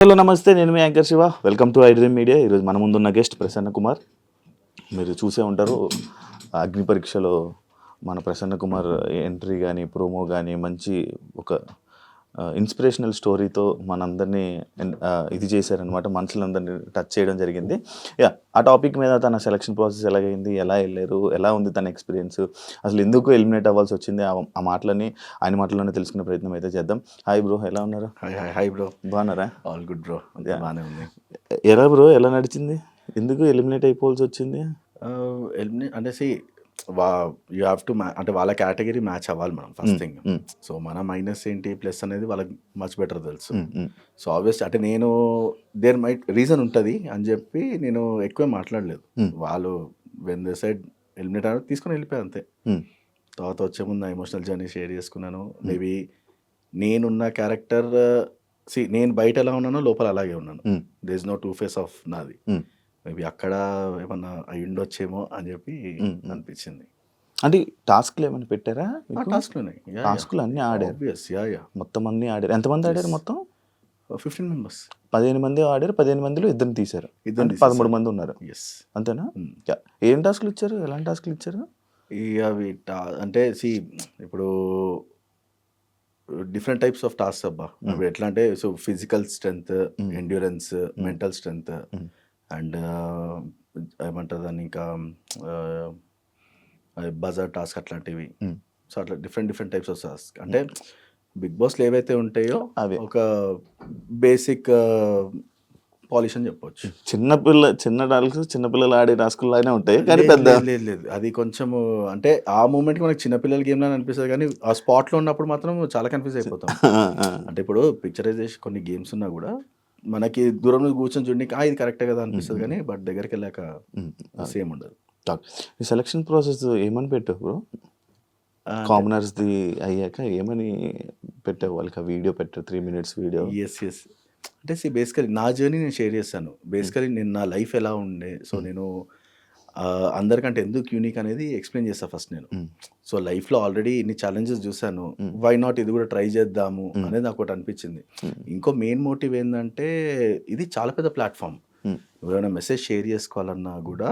Hello నమస్తే, నేను మీ anchor Shiva. Welcome to iDream Media. ఈరోజు మన ముందున్న గెస్ట్ ప్రసన్న కుమార్. మీరు చూసే ఉంటారు అగ్ని పరీక్షలో మన ప్రసన్న కుమార్ ఎంట్రీ కానీ ప్రోమో కానీ మంచి ఒక ఇన్స్పిరేషనల్ స్టోరీతో మనందరినీ ఇది చేశారనమాట, మనుషులందరినీ టచ్ చేయడం జరిగింది. ఆ టాపిక్ మీద తన సెలక్షన్ ప్రాసెస్ ఎలాగైంది, ఎలా వెళ్ళారు, ఎలా ఉంది తన ఎక్స్పీరియన్స్, అసలు ఎందుకు ఎలిమినేట్ అవ్వాల్సి వచ్చింది, ఆ మాటలని ఆయన మాటల్లోనే తెలుసుకునే ప్రయత్నం అయితే చేద్దాం. హాయ్ బ్రో, ఎలా ఉన్నారు? హాయ్ బ్రో, బాగున్నారా? ఆల్ గుడ్ బ్రో, బాగానే ఉంది. ఎలా బ్రో, ఎలా నడిచింది, ఎందుకు ఎలిమినేట్ అయిపోవాల్సి వచ్చింది? ఎలిమినేట్ అంటే యూ హ్యావ్ టు అంటే వాళ్ళ కేటగిరీ మ్యాచ్ అవ్వాలి మనం ఫస్ట్ థింగ్. సో మన మైనస్ ఏంటి ప్లస్ అనేది వాళ్ళకి మచ్ బెటర్ తెలుసు. సో ఆబ్వియస్ అంటే నేను దేర్ మైట్ రీజన్ ఉంటుంది అని చెప్పి నేను ఎక్కువ మాట్లాడలేదు. వాళ్ళు వెన్ దే సైడ్ ఎలిమినేట్ అనేది తీసుకొని వెళ్ళిపోయాను అంతే. తర్వాత వచ్చే ముందు ఎమోషనల్ జర్నీ షేర్ చేసుకున్నాను. మేబీ నేనున్న క్యారెక్టర్ నేను బయట ఎలా ఉన్నానో లోపల అలాగే ఉన్నాను. There is no two face of నాది. మేబీ అక్కడ ఏమన్నా అయి ఉండొచ్చేమో అని చెప్పి అనిపించింది. అంటే టాస్క్లు ఏమైనా పెట్టారా? టాస్క్లు అన్నీ ఆడారు, మొత్తం అన్నీ ఆడారు. ఎంతమంది ఆడారు? మొత్తం 15 మెంబర్స్. 15 మంది ఆడారు. 15 మందిలో ఇద్దరిని తీశారు. 13 మంది ఉన్నారు. అంతేనా? ఏం టాస్క్లు ఇచ్చారు, ఎలాంటి టాస్క్లు ఇచ్చారు? అవి అంటే ఇప్పుడు డిఫరెంట్ టైప్స్ ఆఫ్ టాస్క్ అబ్బా. ఇప్పుడు ఎట్లా అంటే so physical strength, endurance, mental strength and ఏమంటారు దాన్ని ఇంకా బజార్ టాస్క్ అట్లాంటివి. సో అట్లా డిఫరెంట్ టైప్స్ ఆఫ్ టాస్క్. అంటే బిగ్ బాస్లో ఏవైతే ఉంటాయో అవి ఒక బేసిక్ పాలిష్ అని చెప్పొచ్చు. చిన్నపిల్లలు ఆడే టాస్కుల్లానే ఉంటాయి కానీ పెద్ద లేదు. అది కొంచెం అంటే ఆ మూమెంట్కి మనకి చిన్నపిల్లల గేమ్లా అనిపిస్తుంది కానీ ఆ స్పాట్లో ఉన్నప్పుడు మాత్రం చాలా కన్ఫ్యూజ్ అయిపోతాం. అంటే ఇప్పుడు పిక్చరైజేషన్ కొన్ని గేమ్స్ ఉన్నా కూడా మనకి దూరం నుంచి కూర్చొని చూడండి ఇది కరెక్టే కదా అనిపిస్తుంది కానీ బట్ దగ్గరికి వెళ్ళాక సేమ్ ఉండదు. ఈ సెలక్షన్ ప్రాసెస్ ఏమని పెట్టావు బ్రో? కామనర్స్ది అయ్యాక ఏమని పెట్టావు వాళ్ళకి? వీడియో పెట్టారు, 3 minutes వీడియో. ఎస్ అంటే బేసికలీ నా జర్నీ నేను షేర్ చేస్తాను. బేసికలీ నేను నా లైఫ్ ఎలా ఉండే, సో నేను అందరికంటే ఎందుకు యూనిక్ అనేది ఎక్స్ప్లెయిన్ చేస్తాను ఫస్ట్ నేను. సో లైఫ్లో ఆల్రెడీ ఇన్ని ఛాలెంజెస్ చూశాను, వై నాట్ ఇది కూడా ట్రై చేద్దాము అనేది నాకు ఒకటి అనిపించింది. ఇంకో మెయిన్ మోటివ్ ఏంటంటే ఇది చాలా పెద్ద ప్లాట్ఫామ్. ఎవరైనా మెసేజ్ షేర్ చేసుకోవాలన్నా కూడా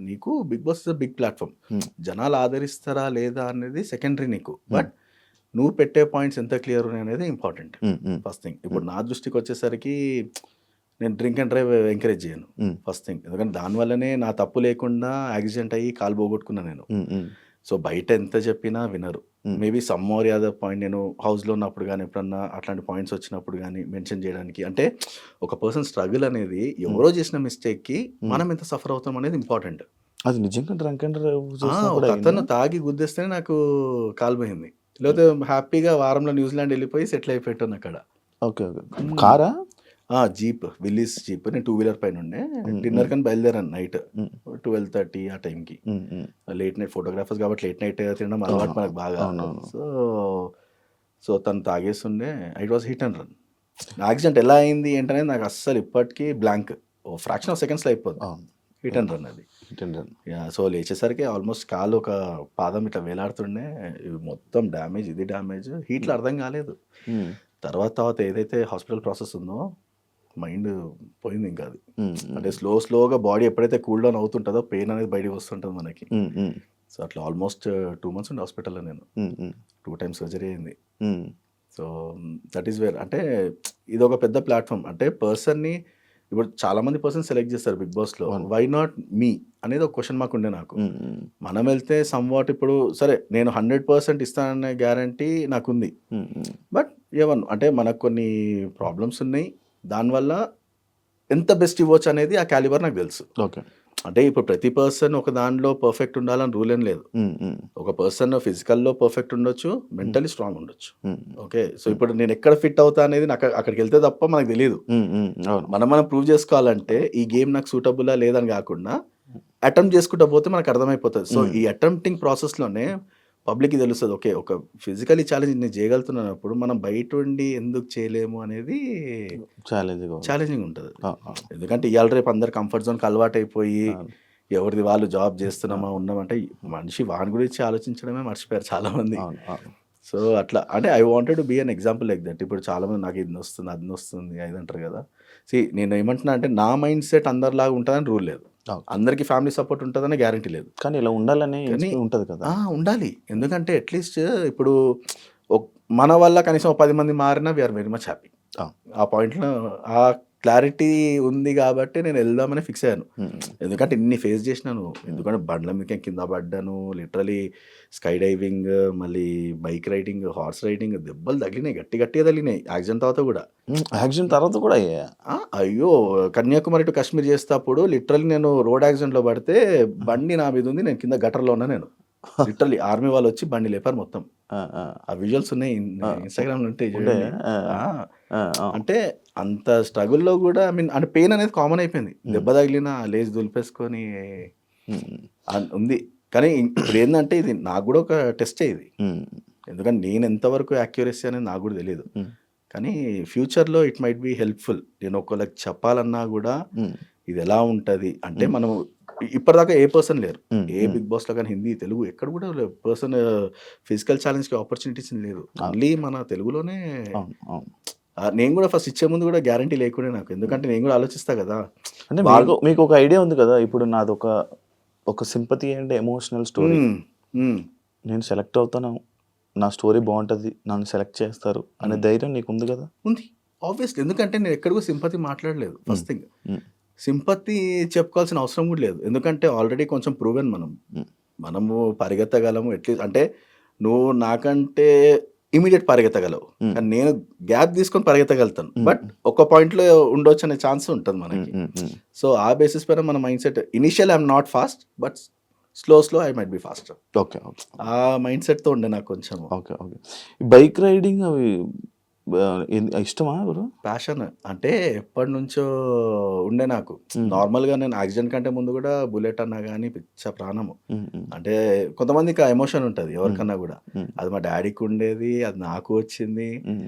నీకు Bigg Boss is a big platform. జనాలు ఆదరిస్తారా లేదా అనేది సెకండరీ నీకు, బట్ నువ్వు పెట్టే పాయింట్స్ ఎంత క్లియర్ ఉన్నాయి అనేది ఇంపార్టెంట్ ఫస్ట్ థింగ్. ఇప్పుడు నా దృష్టికి వచ్చేసరికి నేను డ్రింక్ అండ్ డ్రైవ్ ఎంకరేజ్ చేయను ఫస్ట్ థింగ్. ఎందుకంటే దానివల్లనే నా తప్పు లేకుండా యాక్సిడెంట్ అయ్యి కాలు పోగొట్టుకున్నాను నేను. సో బయట ఎంత చెప్పినా వినరు. Maybe some more other point నేను హౌస్లో ఉన్నప్పుడు కానీ ఎప్పుడన్నా అట్లాంటి పాయింట్స్ వచ్చినప్పుడు కానీ మెన్షన్ చేయడానికి, అంటే ఒక పర్సన్ స్ట్రగుల్ అనేది ఎవరో చేసిన మిస్టేక్కి మనం ఎంత సఫర్ అవుతాం అనేది ఇంపార్టెంట్. అది నిజంగా డ్రంక్ అండ్ అతను తాగి గుద్దేస్తేనే నాకు కాలు పోయింది. లేకపోతే హ్యాపీగా వారంలో న్యూజిలాండ్ వెళ్ళిపోయి సెటిల్ అయిపోయాను అక్కడ. ఓకే. కారా? Jeep, Willys jeep. నేను 2-wheeler పైన ఉండే. డిన్నర్ కానీ బయలుదేరాను నైట్ 12:30 ఆ టైంకి. లేట్ నైట్ ఫోటోగ్రాఫర్స్ కాబట్టి లేట్ నైట్ తినడం అలవాటు మనకు బాగా. సో తను తాగేస్తుండే. It was hit and run. Accident ఎలా అయింది ఏంటనేది నాకు అస్సలు ఇప్పటికీ బ్లాంక్. ఫ్రాక్షన్ ఆఫ్ సెకండ్స్లో అయిపోతుంది. హిట్ అండ్ రన్ అది. సో లేచేసరికి ఆల్మోస్ట్ కాలు ఒక పాదం ఇట్లా వేలాడుతుండే. మొత్తం డ్యామేజ్, ఇది డ్యామేజ్. హీట్లో అర్థం కాలేదు. తర్వాత ఏదైతే హాస్పిటల్ ప్రాసెస్ ఉందో మైండ్ పోయింది ఇంకా. అది అంటే స్లోగా బాడీ ఎప్పుడైతే కూల్ డౌన్ అవుతుంటుందో పెయిన్ అనేది బయటకు వస్తుంటుంది మనకి. సో అట్లా ఆల్మోస్ట్ 2 months ఉండే హాస్పిటల్లో నేను. 2 times సర్జరీ అయింది. సో దట్ ఈస్ వేర్ అంటే ఇది ఒక పెద్ద ప్లాట్ఫామ్. అంటే పర్సన్ని ఇప్పుడు చాలామంది పర్సన్ సెలెక్ట్ చేస్తారు బిగ్ బాస్లో. వై నాట్ మీ అనేది ఒక క్వశ్చన్ మార్క్ ఉండే నాకు. మనం వెళ్తే సమ్వాట్ ఇప్పుడు సరే నేను 100% ఇస్తాననే గ్యారంటీ నాకుంది. బట్ అంటే మనకు కొన్ని ప్రాబ్లమ్స్ ఉన్నాయి. దానివల్ల ఎంత బెస్ట్ ఇవ్వచ్చు అనేది ఆ క్యాలిబర్ నాకు తెలుసు. ఓకే. అంటే ఇప్పుడు ప్రతి పర్సన్ ఒక దానిలో పర్ఫెక్ట్ ఉండాలని రూల్ ఏం లేదు. ఒక పర్సన్ ఫిజికల్లో పర్ఫెక్ట్ ఉండొచ్చు, మెంటలీ స్ట్రాంగ్ ఉండొచ్చు. ఓకే. సో ఇప్పుడు నేను ఎక్కడ ఫిట్ అవుతా అనేది నాకు అక్కడికి వెళ్తే తప్ప మనకు తెలియదు. మనం ప్రూవ్ చేసుకోవాలంటే ఈ గేమ్ నాకు సూటబులా లేదని కాకుండా అటెంప్ట్ చేసుకుంటూ పోతే మనకు అర్థమైపోతుంది. సో ఈ అటెంప్టింగ్ ప్రాసెస్లోనే పబ్లిక్కి తెలుస్తుంది, ఓకే ఒక ఫిజికలీ ఛాలెంజ్ నేను చేయగలుగుతున్నప్పుడు మనం బయట ఉండి ఎందుకు చేయలేము అనేది ఛాలెంజింగ్ ఉంటుంది. ఎందుకంటే ఇవాళ రేపు అందరు కంఫర్ట్ జోన్కి అలవాటు అయిపోయి ఎవరిది వాళ్ళు జాబ్ చేస్తున్నామా ఉన్నామంటే మనిషి వాని గురించి ఆలోచించడమే మర్చిపోయారు చాలామంది. సో అట్లా అంటే I wanted to be an example like that. ఇప్పుడు చాలామంది నాకు ఇది నొస్తుంది, అది నొస్తుంది, అది అంటారు కదా. నేను ఏమంటున్నా అంటే నా మైండ్ సెట్ అందరిలాగా ఉంటుందని రూల్ లేదు. అందరికీ ఫ్యామిలీ సపోర్ట్ ఉంటుందని గ్యారంటీ లేదు. కానీ ఇలా ఉండాలని కానీ ఉంటుంది కదా. ఉండాలి. ఎందుకంటే అట్లీస్ట్ ఇప్పుడు మన వల్ల కనీసం 10 మంది మారినా వీఆర్ వెరీ మచ్ హ్యాపీ. ఆ పాయింట్లో ఆ క్లారిటీ ఉంది కాబట్టి నేను వెళ్దామని ఫిక్స్ అయ్యాను. ఎందుకంటే ఇన్ని ఫేస్ చేసినాను. ఎందుకంటే బండ్ల మీద కింద పడ్డాను, లిటరలీ స్కై డైవింగ్, మళ్ళీ బైక్ రైడింగ్, హార్స్ రైడింగ్, దెబ్బలు తగిలినాయి, గట్టిగా తగిలినాయి యాక్సిడెంట్ తర్వాత కూడా. అయ్యో, కన్యాకుమారి టు కాశ్మీర్ చేసేటప్పుడు లిటరలీ నేను రోడ్ యాక్సిడెంట్లో పడితే బండి నా మీద ఉంది, నేను కింద గటర్లో ఉన్నా. నేను లిటరలీ ఆర్మీ వాళ్ళు వచ్చి బండి లేపారు మొత్తం. ఆ విజువల్స్ ఉన్నాయి ఇన్స్టాగ్రామ్ లో ఉంటాయి చూడండి. అంటే అంత స్ట్రగుల్లో కూడా అంటే పెయిన్ అనేది కామన్ అయిపోయింది. దెబ్బ తగిలిన లేచి దులిపేసుకొని ఉంది. కానీ ఇప్పుడు ఏంటంటే ఇది నాకు కూడా ఒక టెస్ట్ ఇది. ఎందుకంటే నేను ఎంతవరకు యాక్యురసీ అనేది నాకు కూడా తెలియదు. కానీ ఫ్యూచర్లో ఇట్ మైట్ బి హెల్ప్ఫుల్. నేను ఒకళ్ళకి చెప్పాలన్నా కూడా ఇది ఎలా ఉంటుంది అంటే, మనం ఇప్పటిదాకా ఏ పర్సన్ లేరు, ఏ బిగ్ బాస్లో కానీ హిందీ, తెలుగు ఎక్కడ కూడా పర్సన్ ఫిజికల్ ఛాలెంజ్కి ఆపర్చునిటీస్ లేదు. మళ్ళీ మన తెలుగులోనే. నేను కూడా ఫస్ట్ ఇచ్చే ముందు కూడా గ్యారంటీ లేకుండా నాకు, ఎందుకంటే నేను కూడా ఆలోచిస్తా కదా. అంటే మీకు ఒక ఐడియా ఉంది కదా, ఇప్పుడు నాది ఒక సింపతి అండ్ ఎమోషనల్ స్టోరీ. నేను సెలెక్ట్ అవుతాను, నా స్టోరీ బాగుంటుంది, నన్ను సెలెక్ట్ చేస్తారు అనే ధైర్యం నీకు ఉంది కదా. ఉంది ఆబ్వియస్లీ. ఎందుకంటే నేను ఎక్కడికో సింపతి మాట్లాడలేదు. ఫస్ట్ థింగ్, సింపతి చెప్పుకోవాల్సిన అవసరం కూడా లేదు. ఎందుకంటే ఆల్రెడీ కొంచెం ప్రూవెన్ మనము పరిగెత్తగలము. ఎట్లీస్ట్ అంటే నువ్వు నాకంటే ఇమీడియట్ పరిగెత్తగలవు, కానీ నేను గ్యాప్ తీసుకొని పరిగెత్తగలుగుతాను. బట్ ఒక పాయింట్లో ఉండొచ్చు అనే ఛాన్స్ ఉంటుంది మనకి. సో ఆ బేసిస్ పైన మన mindset, initial I'm not fast, but slow I might be faster. Okay, ఆ మైండ్ సెట్తో ఉండే నాకు కొంచెం. ఓకే. బైక్ రైడింగ్ అవి ఇష్టమా బ్రో? ప్యాషన్ అంటే ఎప్పటి నుంచో ఉండే నాకు. నార్మల్గా నేను యాక్సిడెంట్ కంటే ముందు కూడా బుల్లెట్ అన్నా కానీ పిచ్చ ప్రాణము. అంటే కొంతమందికి ఆ ఎమోషన్ ఉంటుంది ఎవరికన్నా కూడా. అది మా డాడీకి ఉండేది, అది నాకు వచ్చింది.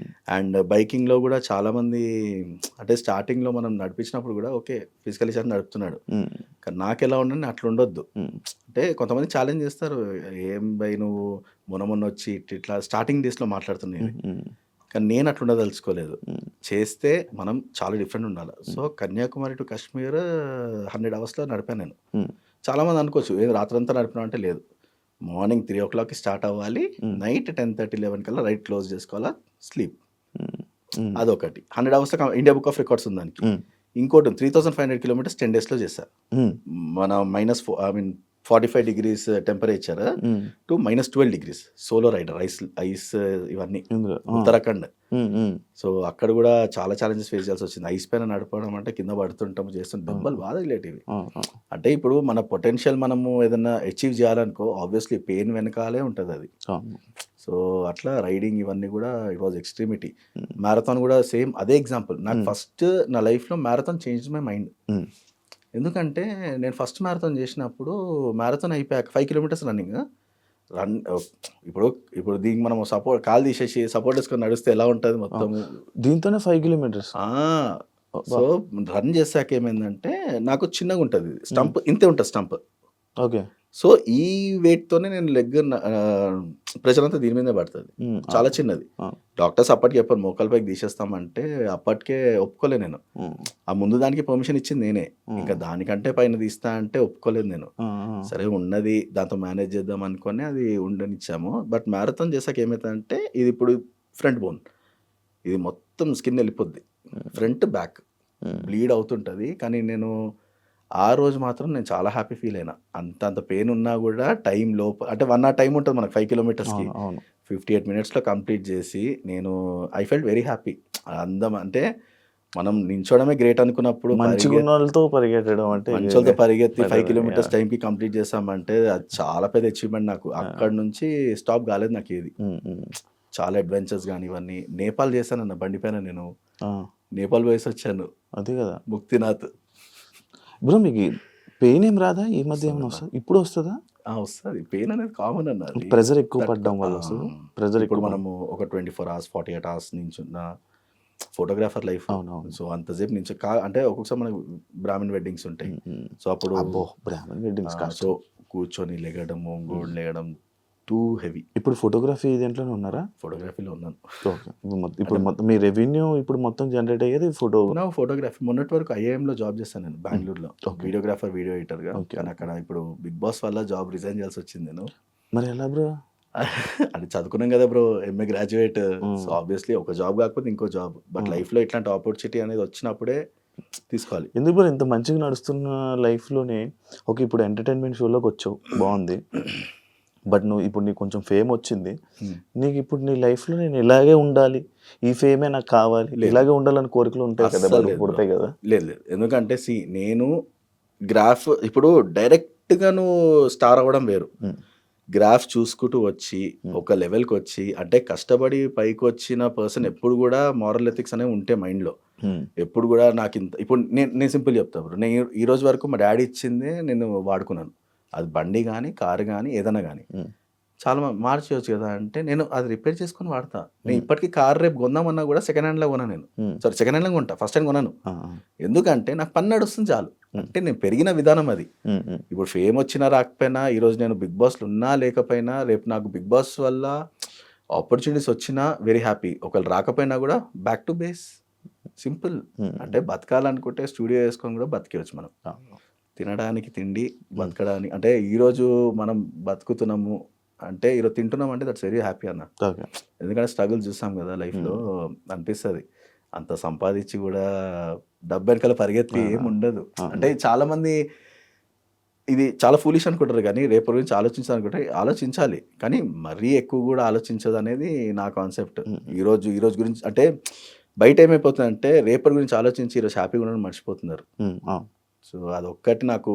అండ్ బైకింగ్లో కూడా చాలామంది అంటే స్టార్టింగ్లో మనం నడిపించినప్పుడు కూడా ఓకే ఫిజికల్ ఇష్యూ నడుపుతున్నాడు, కానీ నాకు ఎలా ఉండని అట్లా ఉండొద్దు. అంటే కొంతమంది ఛాలెంజ్ చేస్తారు, ఏం బై నువ్వు మొన్న వచ్చి ఇట్లా స్టార్టింగ్ డేస్లో మాట్లాడుతున్నాయి. కానీ నేను అట్లా ఉండదలుచుకోలేదు. చేస్తే మనం చాలా డిఫరెంట్ ఉండాలి. సో కన్యాకుమారి టు కాశ్మీర్ 100 అవర్స్లో నడిపాను నేను. చాలామంది అనుకోవచ్చు ఏం రాత్రంతా నడిపినా అంటే లేదు. మార్నింగ్ 3 o'clockకి స్టార్ట్ అవ్వాలి, నైట్ 10:30, 11 కల్లా రైట్ క్లోజ్ చేసుకోవాలా, స్లీప్. అదొకటి. 100 అవర్స్లో ఇండియా బుక్ ఆఫ్ రికార్డ్స్ ఉంది దానికి. ఇంకోటి 3500 kilometers 10 daysలో చేశారు. మన -45 degrees temperature to -12 degrees solo rider, ice ఇవన్నీ ఉత్తరాఖండ్. సో అక్కడ కూడా చాలా ఛాలెంజెస్ ఫేస్ చేయాల్సి వచ్చింది. ఐస్ పైన నడపడం అంటే కింద పడుతుంటాము, చేస్తుంటే దెబ్బలు బాగా రిలేటివ్. అంటే ఇప్పుడు మన పొటెన్షియల్ మనము ఏదైనా అచీవ్ చేయాలనుకో ఆబ్వియస్లీ పెయిన్ వెనకాలే ఉంటుంది అది. సో అట్లా రైడింగ్ ఇవన్నీ కూడా ఇట్ వాజ్ ఎక్స్ట్రీమిటీ. మ్యారథాన్ కూడా సేమ్ అదే ఎగ్జాంపుల్. నాకు ఫస్ట్ నా లైఫ్లో మ్యారథాన్ చేంజ్ మై మైండ్. ఎందుకంటే నేను ఫస్ట్ మ్యారథాన్ చేసినప్పుడు మ్యారథాన్ అయిపోయాక 5 kilometers రన్నింగ్. ఇప్పుడు దీనికి మనం సపోర్ట్ కాలు తీసేసి సపోర్ట్ వేసుకొని నడిస్తే ఎలా ఉంటుంది మొత్తం. దీంతోనే 5 kilometers. సో రన్ చేశాక ఏమైందంటే నాకు చిన్నగా ఉంటుంది స్టంప్, ఇంతే ఉంటుంది స్టంప్. ఓకే. సో ఈ వెయిట్తోనే నేను లెగ్ ప్రెషర్ అంతా దీని మీదే పడుతుంది, చాలా చిన్నది. డాక్టర్స్ అప్పటికి చెప్పారు మోకాలు పైకి తీసేస్తామంటే అప్పటికే ఒప్పుకోలే నేను. ఆ ముందు దానికి పర్మిషన్ ఇచ్చింది నేనే, ఇంకా దానికంటే పైన తీస్తా అంటే ఒప్పుకోలేదు నేను. సరే ఉన్నది దాంతో మేనేజ్ చేద్దాం అనుకొని అది ఉండనిచ్చాము. బట్ మ్యారథాన్ చేసాక ఏమవుతుందంటే ఇది ఇప్పుడు ఫ్రంట్ బోన్, ఇది మొత్తం స్కిన్ వెళ్ళిపోద్ది, ఫ్రంట్ బ్యాక్ బ్లీడ్ అవుతుంటుంది. కానీ నేను ఆ రోజు మాత్రం నేను చాలా హ్యాపీ ఫీల్ అయినా. అంత పెయిన్ ఉన్నా కూడా టైం లోపు అంటే 1 hour టైం ఉంటుంది మనకు 5 kilometersకి. 58 minutesలో కంప్లీట్ చేసి నేను ఐ ఫెల్ట్ వెరీ హ్యాపీ. అందం అంటే మనం నించోడమే గ్రేట్ అనుకున్నప్పుడు మంచిగున్నోళ్ళతో పరిగెత్తడం అంటే మంచోళ్ళతో పరిగెత్తి 5 kilometers టైంకి కంప్లీట్ చేసామంటే అది చాలా పెద్ద అచీవ్మెంట్ నాకు. అక్కడ నుంచి స్టాప్ కాలేదు నాకు ఏది. చాలా అడ్వెంచర్స్ కానీ ఇవన్నీ. నేపాల్ చేశాను అన్న బండి పైన, నేను నేపాల్ పోయేసి వచ్చాను. అదే కదా ముక్తినాథ్. బ్రో మీకు పెయిన్ ఏం రాదా ఈ మధ్య? ఏమైనా వస్తుంది? ఇప్పుడు వస్తుందా? వస్తుంది. పెయిన్ అనేది కామన్ అన్నది, ప్రెజర్ ఎక్కువ పడడం వల్ల వస్తుంది. ప్రెజర్ ఇప్పుడు మనము ఒక 24 hours 48 hours నుంచి ఉన్న ఫోటోగ్రాఫర్ లైఫ్. సో అంతసేపు నుంచి అంటే ఒక్కొక్కసారి మనకు బ్రాహ్మణ్ వెడ్డింగ్స్ ఉంటాయి. సో అప్పుడు బ్రాహ్మణ్ వెడ్డింగ్స్ సో కూర్చొని లెగడం, గోల్డ్ లేగడం టూ హెవీ. ఇప్పుడు ఫోటోగ్రఫీ దీంట్లోనే ఉన్నారా? ఫోటోగ్రఫీలో ఉన్నాను. ఓకే. ఇప్పుడు మొత్తం మీ రెవెన్యూ ఇప్పుడు మొత్తం జనరేట్ అయ్యేది నా ఫోటోగ్రఫీ మొన్నటి వరకు ఐఐఎంలో జాబ్ చేస్తాను నేను బెంగళూరులో, వీడియోగ్రాఫర్, వీడియో ఎడిటర్గా. కానీ అక్కడ ఇప్పుడు బిగ్ బాస్ వల్ల జాబ్ రిజైన్ చేయాల్సి వచ్చింది నేను. మరి ఎలా బ్రో? అది చదువుకున్నాం కదా bro, MA graduate. So obviously ఒక జాబ్ కాకపోతే ఇంకో జాబ్, బట్ లైఫ్లో ఇట్లాంటి ఆపర్చునిటీ అనేది వచ్చినప్పుడే తీసుకోవాలి. ఎందుకు బ్రో ఇంత మంచిగా నడుస్తున్న లైఫ్లోనే ఓకే ఇప్పుడు ఎంటర్టైన్మెంట్ షోలోకి వచ్చావు బాగుంది, బట్ నువ్వు ఇప్పుడు నీకు కొంచెం ఫేమ్ వచ్చింది, నీకు ఇప్పుడు నీ లైఫ్లో నేను ఇలాగే ఉండాలి, ఈ ఫేమే నాకు కావాలి, ఇలాగే ఉండాలని కోరికలు ఉంటాయి కదా, పుడతాయి కదా? లేదు, ఎందుకంటే నేను గ్రాఫ్ ఇప్పుడు డైరెక్ట్గా నువ్వు స్టార్ అవ్వడం వేరు. గ్రాఫ్ చూసుకుంటూ వచ్చి ఒక లెవెల్కి వచ్చి, అంటే కష్టపడి పైకి వచ్చిన పర్సన్ ఎప్పుడు కూడా మారల్ ఎథిక్స్ అనేవి ఉంటే మైండ్లో. ఎప్పుడు కూడా నాకు ఇంత ఇప్పుడు నేను సింపుల్ చెప్తా బ్రో, నేను ఈ రోజు వరకు మా డాడీ ఇచ్చిందే నేను వాడుకున్నాను. అది బండి కానీ, కారు కానీ, ఏదైనా కానీ. చాలా మార్చేయచ్చు కదా అంటే నేను అది రిపేర్ చేసుకుని వాడతా. నేను ఇప్పటికీ కార్ రేపు కొందామన్నా కూడా సెకండ్ హ్యాండ్లో కొన్నాను నేను. సారీ, సెకండ్ హ్యాండ్లో కొంటా, ఫస్ట్ హ్యాండ్ కొన్నాను. ఎందుకంటే నాకు పని నడుస్తుంది చాలు. అంటే నేను పెరిగిన విధానం అది. ఇప్పుడు ఫేమ్ వచ్చినా రాకపోయినా, ఈరోజు నేను బిగ్ బాస్లో ఉన్నా లేకపోయినా, రేపు నాకు బిగ్ బాస్ వల్ల ఆపర్చునిటీస్ వచ్చినా వెరీ హ్యాపీ. ఒకళ్ళు రాకపోయినా కూడా బ్యాక్ టు బేస్, సింపుల్. అంటే బతకాలనుకుంటే స్టూడియో వేసుకొని కూడా బతికేవచ్చు మనం. తినడానికి తిండి, బతకడానికి అంటే ఈరోజు మనం బతుకుతున్నాము అంటే, ఈరోజు తింటున్నాం అంటే దట్స్ వెరీ హ్యాపీ అన్న. ఎందుకంటే స్ట్రగుల్ చూసాం కదా లైఫ్లో, అనిపిస్తుంది. అంత సంపాదించి కూడా డబ్బు వెనకాల పరిగెత్తి ఏమి ఉండదు. అంటే చాలామంది ఇది చాలా ఫూలిష్ అనుకుంటారు, కానీ రేపు గురించి ఆలోచించాలనుకుంటే ఆలోచించాలి, కానీ మరీ ఎక్కువ కూడా ఆలోచించదు అనేది నా కాన్సెప్ట్. ఈరోజు గురించి అంటే బయట ఏమైపోతుందంటే రేపటి గురించి ఆలోచించి ఈరోజు హ్యాపీగా ఉండడం మర్చిపోతున్నారు. సో అదొక్కటి నాకు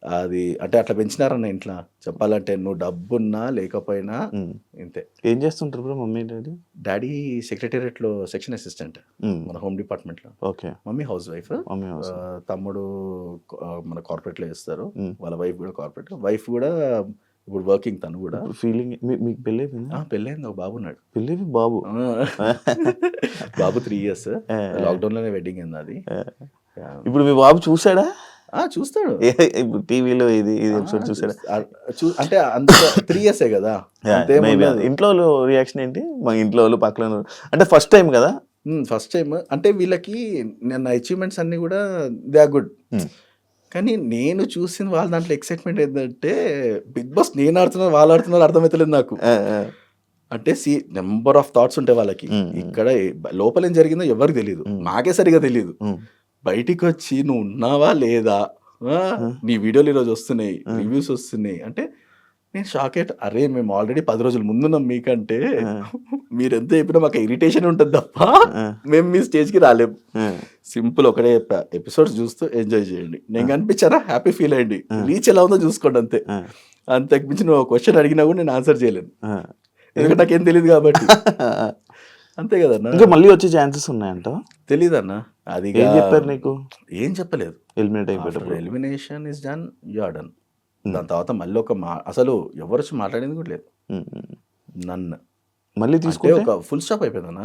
అది అంటే అట్లా పెంచినారన్న ఇంట్లో. చెప్పాలంటే నువ్వు డబ్బున్నా లేకపోయినా ఇంతే. ఏం చేస్తుంటారు బ్రో మమ్మీ డాడీ? డాడీ సెక్రటేరియట్లో సెక్షన్ అసిస్టెంట్ మన హోమ్ డిపార్ట్మెంట్లో. ఓకే. Mummy house wife. తమ్ముడు మన కార్పొరేట్లో చేస్తారు, వాళ్ళ వైఫ్ కూడా కార్పొరేట్. వైఫ్ కూడా ఇప్పుడు వర్కింగ్, తను కూడా. ఫీలింగ్ మీకు పెళ్ళి పెళ్ళైంది, ఒక బాబు ఉన్నాడు. పెళ్ళి బాబు 3 years. లాక్డౌన్లోనే వెడ్డింగ్ అయింది అది. ఇప్పుడు మీ బాబు చూసాడా? చూస్తాడు. ఇప్పుడు టీవీలో ఇది ఎపిసోడ్ చూసాడా? అంటే అంత 3 years కదా. ఇంట్లో రియాక్షన్ ఏంటి? మా ఇంట్లో వాళ్ళు పక్కన అంటే ఫస్ట్ టైం కదా, ఫస్ట్ టైం అంటే వీళ్ళకి నా అచీవ్మెంట్స్ అన్ని కూడా దే ఆర్ గుడ్. కానీ నేను చూసిన వాళ్ళ దాంట్లో ఎక్సైట్మెంట్ ఏంటంటే బిగ్ బాస్ నేను ఆడుతున్నారు వాళ్ళు ఆడుతున్నారు అర్థమవుతలేదు నాకు. అంటే నెంబర్ ఆఫ్ థాట్స్ ఉంటాయి వాళ్ళకి. ఇక్కడ లోపల ఏం జరిగిందో ఎవరికి తెలియదు, నాకే సరిగా తెలియదు. బయటికి వచ్చి నువ్వు ఉన్నావా లేదా, నీ వీడియోలు ఈరోజు వస్తున్నాయి, రివ్యూస్ వస్తున్నాయి అంటే నేను షాక్ అయ్యా. అరే మేము ఆల్రెడీ 10 రోజుల ముందున్నాం మీకంటే, మీరు ఎంత చెప్పినా మాకు ఇరిటేషన్ ఉంటుంది తప్ప మేము మీ స్టేజ్కి రాలేము. సింపుల్ ఒకటే చెప్పా, ఎపిసోడ్స్ చూస్తూ ఎంజాయ్ చేయండి. నేను కనిపించారా హ్యాపీ ఫీల్ అయ్యండి, రీచ్ ఎలా ఉందో చూసుకోండి అంతే. అంతకుమించి నువ్వు క్వశ్చన్ అడిగినా కూడా నేను ఆన్సర్ చేయలేను, ఎందుకంటే నాకేం తెలియదు కాబట్టి. అంతే కదన్నా. ఇంకా మళ్ళీ వచ్చే ఛాన్సెస్ ఉన్నాయంట? తెలీదు అన్న. అది ఏం చెప్పారు నీకు? ఏం చెప్పలేదు. Elimination is done, you are done. దాని తర్వాత మళ్ళీ అసలు ఎవరు వచ్చి మాట్లాడేది కూడా లేదు. నన్ను మళ్ళీ తీసుకుంటే ఒక ఫుల్ స్టాప్ అయిపోయిందన్న.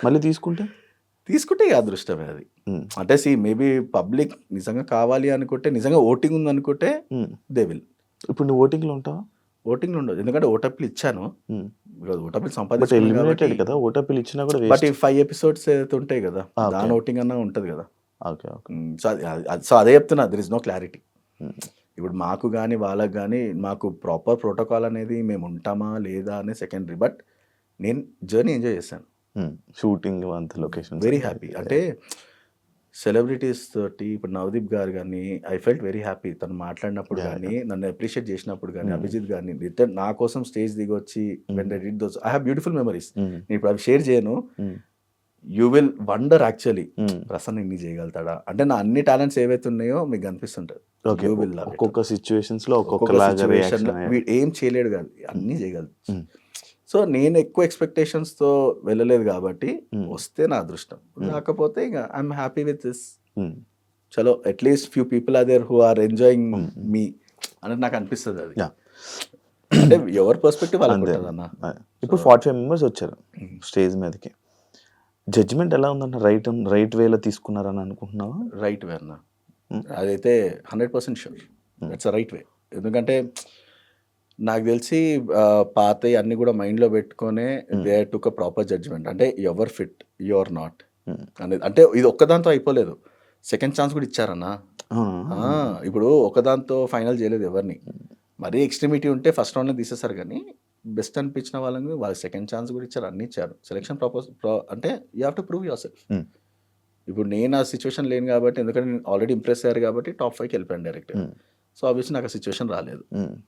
మళ్ళీ తీసుకుంటే అదృష్టమే అది. అంటే మేబీ పబ్లిక్ నిజంగా కావాలి అనుకుంటే, నిజంగా ఓటింగ్ ఉంది అనుకుంటే దే విల్. ఇప్పుడు నువ్వు ఓటింగ్లో ఉంటావా? ఓటింగ్లో ఉండదు, ఎందుకంటే ఓటప్లు ఇచ్చాను. ఓటప్లు సంపాదించాను కదా, ఓటప్లు ఇచ్చినా కూడా బట్ ఈ 5 episodes అయితే ఉంటాయి కదా, దాని ఓటింగ్ అన్నా ఉంటుంది కదా. సో అదే చెప్తున్నా, దర్ ఇస్ నో క్లారిటీ. ఇప్పుడు మాకు కానీ వాళ్ళకి కానీ మాకు ప్రాపర్ ప్రోటోకాల్ అనేది మేము ఉంటామా లేదా అనే సెకండరీ. బట్ నేను జర్నీ ఎంజాయ్ చేశాను, షూటింగ్ అంత లొకేషన్ వెరీ హ్యాపీ. అంటే సెలబ్రిటీస్ తోటి ఇప్పుడు నవదీప్ గారు కానీ ఐ ఫెల్ట్ వెరీ హ్యాపీ. తను మాట్లాడినప్పుడు కానీ, నన్ను అప్రిషియేట్ చేసినప్పుడు కానీ, అభిజిత్ గారిని రిటర్న్ నా కోసం స్టేజ్ దిగి వచ్చి when I did those, I have beautiful memories. నేను ఇప్పుడు అవి షేర్ చేయను. You will wonder actually, Prasanna ఇన్ని చేయగలుగుతాడా అంటే. నా అన్ని టాలెంట్స్ ఏవైతే ఉన్నాయో మీకు కనిపిస్తుంటాయి. ఒక్కొక్క సిచ్యువేషన్స్ లో ఏం చేయలేడు కాదు, అన్నీ చేయగలదు. సో నేను ఎక్కువ ఎక్స్పెక్టేషన్స్తో వెళ్ళలేదు కాబట్టి వస్తే నా అదృష్టం, లేకపోతే ఇంకా ఐఎమ్ హ్యాపీ విత్ దిస్. చలో at least few people are there who are enjoying me అనేది నాకు అనిపిస్తుంది. అది అంటే ఎవరి పర్స్పెక్టివ్ వాళ్ళకి ఉంటుంది అన్న. ఇప్పుడు 45 members వచ్చారు స్టేజ్ మీదకి, జడ్జిమెంట్ ఎలా ఉందన్న? రైట్ వేలో తీసుకున్నారని అనుకుంటున్నావా? రైట్ వే అన్న, అదైతే 100% sure. That's a right way. ఎందుకంటే నాకు తెలిసి పాతవి అన్ని కూడా మైండ్లో పెట్టుకొనే they took a proper judgement. అంటే ever fit you are not అనేది. అంటే ఇది ఒక్కదాంతో అయిపోలేదు, సెకండ్ ఛాన్స్ కూడా ఇచ్చారన్నా. ఇప్పుడు ఒకదాంతో ఫైనల్ చేయలేదు ఎవరిని. మరీ ఎక్స్ట్రీమిటీ ఉంటే ఫస్ట్ రౌండ్లో తీసేస్తారు, కానీ బెస్ట్ అనిపించిన వాళ్ళని వాళ్ళకి సెకండ్ ఛాన్స్ కూడా ఇచ్చారు, అన్ని ఇచ్చారు. సెలెక్షన్ అంటే you have to prove your self. ఇప్పుడు నేను ఆ సిచ్యువేషన్ లేను కాబట్టి, ఎందుకంటే నేను ఆల్రెడీ ఇంప్రెస్ అయ్యారు కాబట్టి టాప్ 5కి వెళ్ళిపోయాను డైరెక్ట్. సో ఆబ్వియస్లీ నాకు ఆ సిచ్యువేషన్ రాలేదు.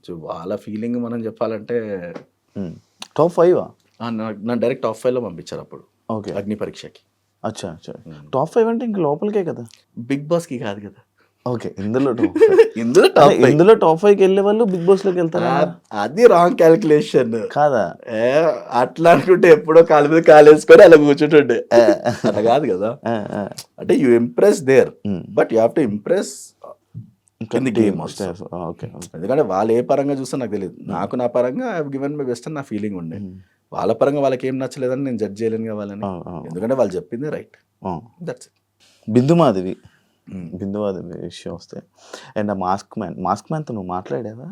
సో వాళ్ళ ఫీలింగ్ మనం చెప్పాలంటే టాప్ 5 నన్ను డైరెక్ట్ టాప్ 5లో పంపించారు అప్పుడు ఓకే అగ్ని పరీక్షకి. అచ్చా అచ్చా టాప్ 5 అంటే ఇంక లోపలికే కదా. బిగ్ బాస్కి కాదు కదా. ఓకే ఇందులో ఇందులో ఇందులో టాప్ 5కి వెళ్ళే వాళ్ళు బిగ్ బాస్ లోకి వెళ్తారా? అది రాంగ్ క్యాలిక్యులేషన్ కాదా? అట్లా అనుకుంటే ఎప్పుడో కాలు మీద కాలేసుకొని అలా కూర్చుంటుండే. అట్లా కాదు కదా. అంటే you impress there, but you have to impress in the game also. Okay ఎందుకంటే వాళ్ళు ఏ పరంగా చూస్తే నాకు తెలియదు. నాకు నా పరంగా I have given my best అని నా ఫీలింగ్ ఉండే. వాళ్ళ పరంగా వాళ్ళకి ఏం నచ్చలేదని నేను జడ్జ్ చేయలేను కావాలని, ఎందుకంటే వాళ్ళు చెప్పింది రైట్. That's it. బిందుమాధవి విషయం వస్తే అండ్ ఆ మాస్క్ మ్యాన్తో నువ్వు మాట్లాడావా?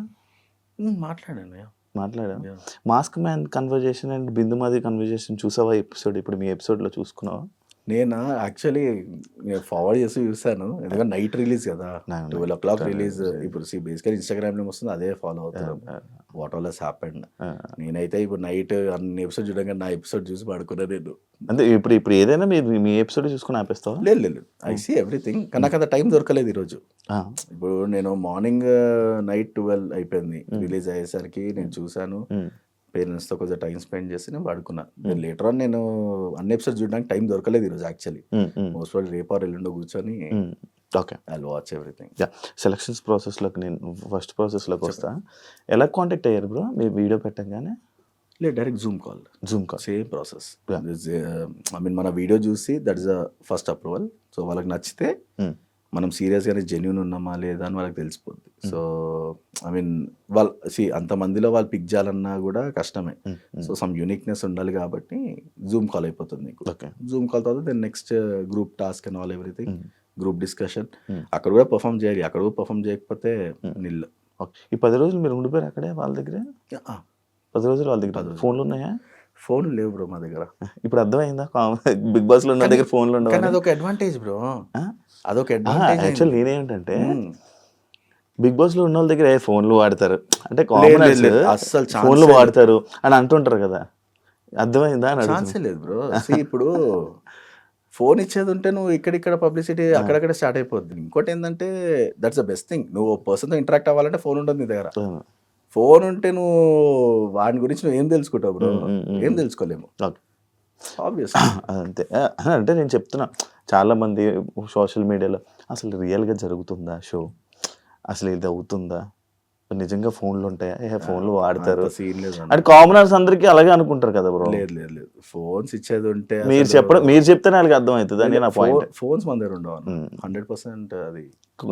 మాట్లాడాను. Mask man conversation and Bindu Madhavi conversation చూసావా ఎపిసోడ్? ఇప్పుడు మీ ఎపిసోడ్లో చూసుకున్నావా? నేను యాక్చువల్లీ ఫార్వర్డ్ చేసి చూసాను, ఎందుకంటే నైట్ రిలీజ్ కదా, 12 o'clock రిలీజ్. ఇప్పుడు బేసికల్ ఇన్స్టాగ్రామ్లో వస్తుంది, అదే ఫాలో అవుతాను వాట్ ఆల్ హస్ హ్యాపెండ్. నేనైతే ఇప్పుడు నైట్ అన్ని ఎపిసోడ్ చూడగా నా ఎపిసోడ్ చూసి పడుకున్నా నేను. అంటే ఇప్పుడు ఏదైనా మీరు మీ ఎపిసోడ్ చూసుకుని ఆపేస్తావా? లేదు, ఐ సీ ఎవ్రీథింగ్. కానీ నాకు అంత టైం దొరకలేదు ఈరోజు. ఇప్పుడు నేను మార్నింగ్ నైట్ 12 అయిపోయింది రిలీజ్ అయ్యేసరికి, నేను చూసాను, పేరెంట్స్తో కొంచెం టైం స్పెండ్ చేసి నేను పడుకున్నా. లేటర్ ఆన్ నేను అన్ని ఎపిసోడ్ చూడడానికి టైం దొరకలేదు ఈరోజు యాక్చువల్లీ. మోస్ట్ ఆల్ రేపు ఆర్ ఎల్లుండో కూర్చొని okay I will watch everything. Selections ప్రాసెస్లోకి నేను ఫస్ట్ ప్రాసెస్లోకి వస్తా. ఎలా కాంటాక్ట్ అయ్యారు బ్రో మీరు వీడియో పెట్టగానే? లేదు, direct Zoom call same process. I mean మన వీడియో చూసి that is the first approval. So వాళ్ళకి నచ్చితే మనం సీరియస్గానే జెన్యూన్ ఉన్నామా లేదా అని వాళ్ళకి తెలిసిపోద్ది. సో ఐ మీన్ వాళ్ళు అంతమందిలో వాళ్ళు పిక్ చేయాలన్నా కూడా కష్టమే. సో సమ్ యూనిక్నెస్ ఉండాలి కాబట్టి జూమ్ కాల్ అయిపోతుంది నీకు. జూమ్ కాల్ తర్వాత then next group task and all everything, group discussion. అక్కడ కూడా పర్ఫామ్ చేయాలి, అక్కడ కూడా పర్ఫామ్ చేయకపోతే నిల్. ఈ 10 రోజులు మీరు ఉండిపోయారు అక్కడే వాళ్ళ దగ్గర? 10 రోజులు వాళ్ళ దగ్గర ఫోన్లు ఉన్నాయా? ఫోన్లు లేవు బ్రో మా దగ్గర. ఇప్పుడు అర్థమైందా బిగ్ బాస్ లో ఉన్న దగ్గర ఫోన్లు ఉండవు? కానీ అదొక అడ్వాంటేజ్ బ్రో, అదొక అడ్వాంటేజ్. యాక్చువల్ నేనేంటంటే బిగ్ బాస్ లో ఉన్న వాళ్ళ దగ్గర ఫోన్లు వాడతారు అంటే కామన్, అస్సలు ఫోన్లు వాడతారు అని అంటుంటారు కదా. అర్థమైందా? ఛాన్సే లేదు బ్రో. ఇప్పుడు ఫోన్ ఇచ్చేది ఉంటే నువ్వు ఇక్కడిక్కడ పబ్లిసిటీ అక్కడక్కడ స్టార్ట్ అయిపోద్ది. ఇంకోటి ఏంటంటే దట్స్ ద బెస్ట్ థింగ్. నువ్వు పర్సన్తో ఇంటరాక్ట్ అవ్వాలంటే ఫోన్ ఉంటుంది నీ దగ్గర. ఫోన్ ఉంటే నువ్వు వాడి గురించి నువ్వు ఏం తెలుసుకుంటావు బ్రో? ఏం తెలుసుకోలేము ఆబ్వియస్లీ. అంతే. అంటే నేను చెప్తున్నా, చాలామంది సోషల్ మీడియాలో అసలు రియల్గా జరుగుతుందా షో, అసలు ఇది అవుతుందా, నిజంగా ఫోన్లు ఉంటాయా, ఫోన్లు వాడతారు అంటే కామనర్స్ అందరికీ అలాగే అనుకుంటారు కదా బ్రో. లేదు, ఫోన్స్ ఇచ్చేది ఉంటే మీరు చెప్తేనే వాళ్ళకి అర్థం అవుతుంది అని నా పాయింట్. ఫోన్స్ మన దగ్గర ఉండవు 100%. అది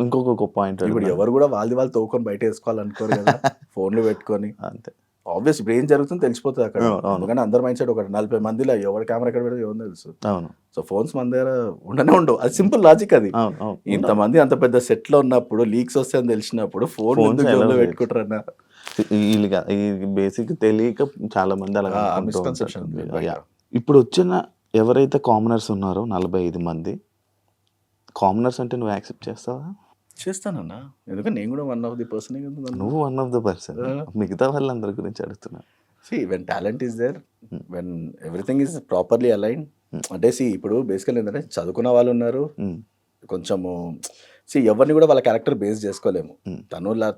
ఇంకొక పాయింట్. ఇప్పుడు ఎవరు కూడా వాళ్ళు తోకొని బయట వేసుకోవాలనుకోరు కదా ఫోన్లు పెట్టుకొని. అంతే ఆబ్వియస్ ఇప్పుడు ఏం జరుగుతుందో తెలిసిపోతుంది అక్కడ. ఎందుకంటే అందరు మైండ్ సెట్ ఒక 40 మందిలో ఎవరి కెమెరా ఎక్కడ పెడితే ఎవరు తెలుసు. సో ఫోన్స్ మన దగ్గర ఉండవు. అది సింపుల్ లాజిక్. అది ఇంతమంది అంత పెద్ద సెట్ లో ఉన్నప్పుడు లీక్స్ వస్తాయని తెలిసినప్పుడు ఫోన్ పెట్టుకుంటారు అన్న బేసిక్ తెలియక చాలా మంది అలా మిస్కన్సెప్షన్. ఇప్పుడు వచ్చిన ఎవరైతే కామనర్స్ ఉన్నారో 45 మంది కామనర్స్ అంటే నువ్వు యాక్సెప్ట్ చేస్తావా? చేస్తానన్నా, ఎందుకంటే నేను కూడా వన్ ఆఫ్ ది పర్సన్. నువ్వు వన్ ఆఫ్ ద పర్సన్, మిగతా వాళ్ళందరి గురించి అడుగుతున్నా. When talent is there, when everything is properly align. అంటే ఇప్పుడు బేసికల్ ఏంటంటే చదువుకున్న వాళ్ళు ఉన్నారు, కొంచెము ఎవరిని కూడా వాళ్ళ క్యారెక్టర్ బేస్ చేసుకోలేము.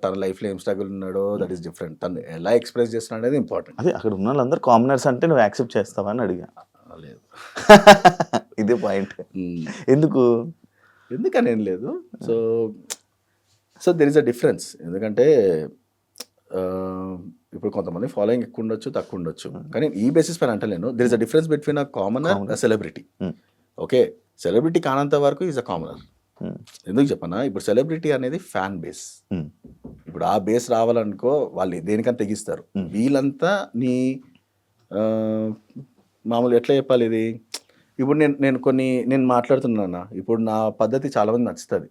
తన లైఫ్లో ఏం స్ట్రగుల్ ఉన్నాడో దట్ ఈస్ డిఫరెంట్. తను ఎలా ఎక్స్ప్రెస్ చేస్తున్నాడు అనేది ఇంపార్టెంట్. అదే అక్కడ ఉన్న వాళ్ళందరూ కామనర్స్ అంటే నువ్వు యాక్సెప్ట్ చేస్తావా అని అడిగా. లేదు ఇదే పాయింట్. ఎందుకని ఏం లేదు. So there is a difference. ఎందుకంటే ఇప్పుడు కొంతమంది ఫాలోయింగ్ ఎక్కువ ఉండొచ్చు, తక్కువ ఉండొచ్చు, కానీ ఈ బేసిస్ పైన అంటలేను. There is a difference between a commoner, a celebrity. Okay, celebrity కానంత వరకు ఈజ్ అ కామనర్. ఎందుకు చెప్పనా, ఇప్పుడు సెలబ్రిటీ అనేది ఫ్యాన్ బేస్. ఇప్పుడు ఆ బేస్ రావాలనుకో వాళ్ళు దేనికని తెగిస్తారు. వీళ్ళంతా నీ మామూలు ఎట్లా చెప్పాలి ఇది, ఇప్పుడు నేను మాట్లాడుతున్నా, ఇప్పుడు నా పద్ధతి చాలా మంది నచ్చుతుంది.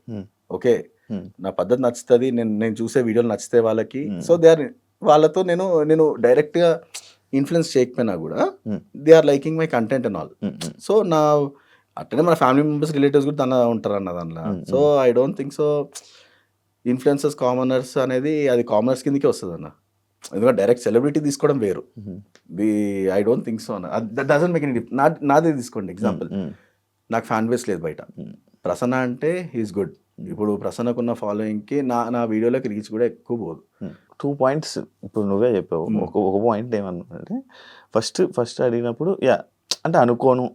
ఓకే, నా పద్ధతి నచ్చుతుంది, నేను చూసే వీడియోలు నచ్చితే వాళ్ళకి. సో దే ఆర్ వాళ్ళతో నేను నేను డైరెక్ట్గా ఇన్ఫ్లుయెన్స్ చేయకపోయినా కూడా they are liking my content and all. So నా అట్లనే మన ఫ్యామిలీ మెంబర్స్ రిలేటివ్స్ కూడా దానిలో ఉంటారు అన్న దానిలో. So I don't think so influencers commoners అనేది అది కామనర్స్ కిందకే వస్తుంది అన్న. ఎందుకంటే డైరెక్ట్ సెలబ్రిటీ తీసుకోవడం వేరు. The I don't think so అన్న. దట్ డజంట్ మేక్ ఎనీ నాదే తీసుకోండి ఎగ్జాంపుల్. నాకు ఫ్యాన్ బేస్ లేదు బయట. ప్రసన్న అంటే హీస్ గుడ్. ఇప్పుడు ప్రసన్నకున్న ఫాలోయింగ్కి నా వీడియోలోకి రీచ్ కూడా ఎక్కువ పోదు. 2 పాయింట్స్ ఇప్పుడు నువ్వే చెప్పావు. ఒక పాయింట్ ఏమన్నానంటే ఫస్ట్ అడిగినప్పుడు అంటే అనుకోను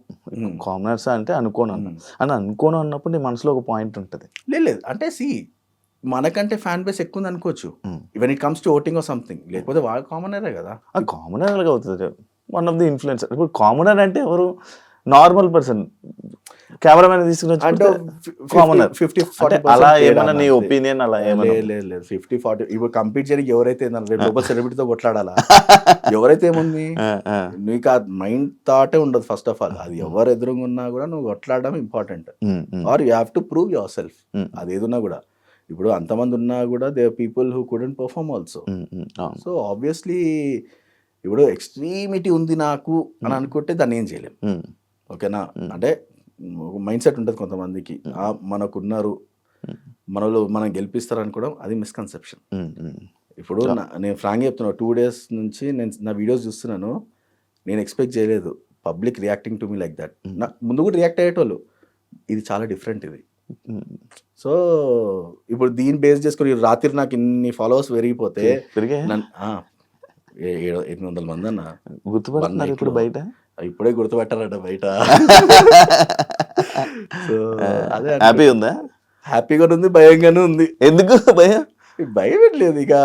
కామనర్స్ అంటే అనుకోను అనుకోను అన్నప్పుడు నీ మనసులో ఒక పాయింట్ ఉంటుంది. లేదు అంటే మనకంటే ఫ్యాన్ బేస్ ఎక్కువ ఉంది అనుకోవచ్చు even it comes to voting or something. లేకపోతే వాళ్ళు కామనరే కదా. కామనర్ అలాగే అవుతుంది. One of the influencer. ఇప్పుడు కామనర్ అంటే ఎవరు? నార్మల్ పర్సన్ కెమెరామెన్ తీసుకుని కామనర్. 50-40 అలా ఏమన్నా నీ ఒపీనియన్ అలా ఏమన్నా? లేదు 50-40 ఇప్పుడు కంపీట్ చేయడానికి ఎవరైతే లోకల్ సెలబ్రిటీతో కొట్లాడాలా ఎవరైతే ఏముంది నీకు ఆ మైండ్ థాటే ఉండదు ఫస్ట్ ఆఫ్ ఆల్. అది ఎవరు ఎదురుగా ఉన్నా కూడా నువ్వు కొట్లాడడం important. Are you have to prove yourself. అది ఏదున్నా కూడా ఇప్పుడు అంతమంది ఉన్నా కూడా they are people who couldn't perform also. So obviously ఇప్పుడు ఎక్స్ట్రీమిటీ ఉంది నాకు అని అనుకుంటే దాన్ని ఏం చేయలేం. ఓకేనా? అంటే మైండ్ సెట్ ఉంటుంది కొంతమందికి, మనకున్నారు మనలో మనం గెలిపిస్తారు అనుకోవడం అది మిస్కన్సెప్షన్. ఇప్పుడు నేను ఫ్రాంక్గా చెప్తున్నా 2 days నుంచి నేను నా వీడియోస్ చూస్తున్నాను. నేను ఎక్స్పెక్ట్ చేయలేదు public reacting to me like that. నా ముందు కూడా రియాక్ట్ అయ్యేటోళ్ళు. ఇది చాలా డిఫరెంట్ ఇది. సో ఇప్పుడు దీన్ని బేస్ చేసుకుని రాత్రి నాకు ఇన్ని ఫాలోవర్స్ పెరిగిపోతే 800 మంది అన్న గుర్తుపడుతున్నారు ఇప్పుడు బయట. ఇప్పుడే గుర్తుపెట్టారట బయట. సో అదే హ్యాపీ ఉందా? హ్యాపీగా ఉంది, భయంగానే ఉంది. ఎందుకు భయం? భయం లేదు, ఇక